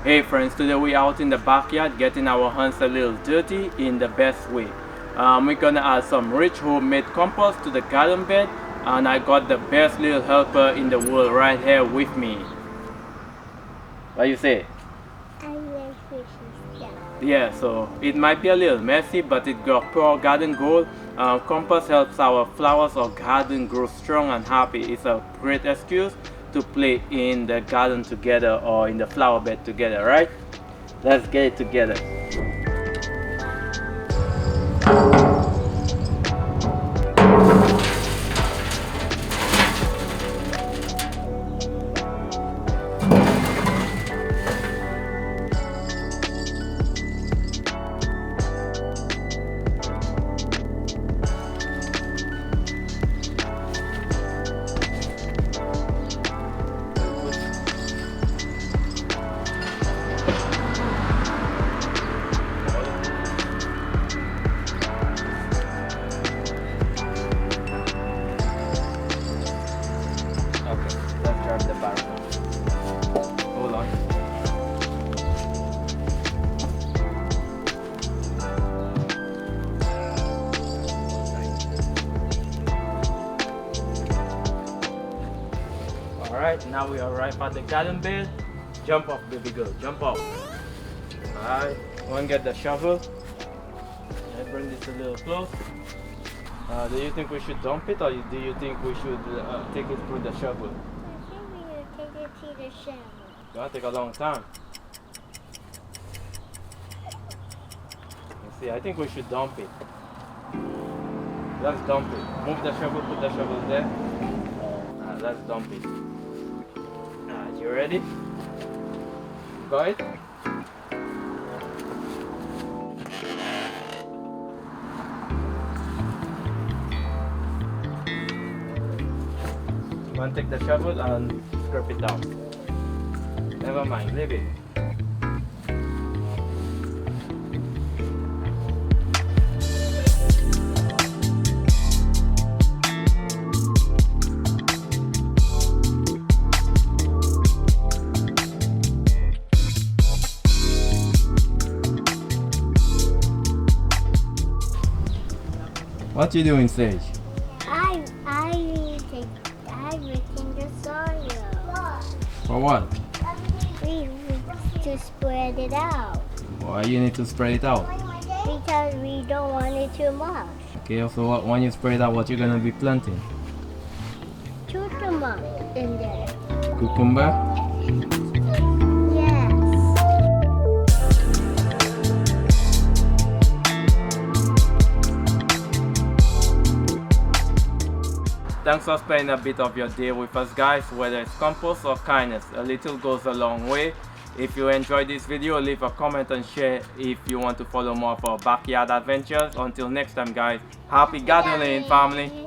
Hey friends, today we out in the backyard getting our hands a little dirty in the best way. We're gonna add some rich homemade compost to the garden bed, and I got the best little helper in the world right here with me. What you say? I like fishy stuff. Yeah, so it might be a little messy, but it got pure garden gold. Compost helps our flowers or garden grow strong and happy. It's a great excuse to play in the garden together or in the flower bed together, right? Let's get it together. Okay, let's grab the barrel. Hold on. Alright, now we arrive at the garden bed. Jump off, baby girl, jump off. Alright, go and get the shovel. Let's bring this a little close. Do you think we should dump it, or do you think we should take it through the shovel? I think we will take it to the shower. It's gonna take a long time. You see, I think we should dump it. Let's dump it. Move the shovel, put the shovel there. Let's dump it. You ready? Got it? I'm gonna take the shovel and scrape it down. Never mind, leave it. What you doing, Sage? I written the soil. For what? To spread it out Why you need to spread it out? because we don't want it too much. Okay, so when you spread it out, what you gonna be planting? Cucumber in there. Cucumber? Yes. Thanks for spending a bit of your day with us, guys. Whether it's compost or kindness, a little goes a long way. If you enjoyed this video, leave a comment and share if you want to follow more of our backyard adventures. Until next time, guys, happy gardening, family.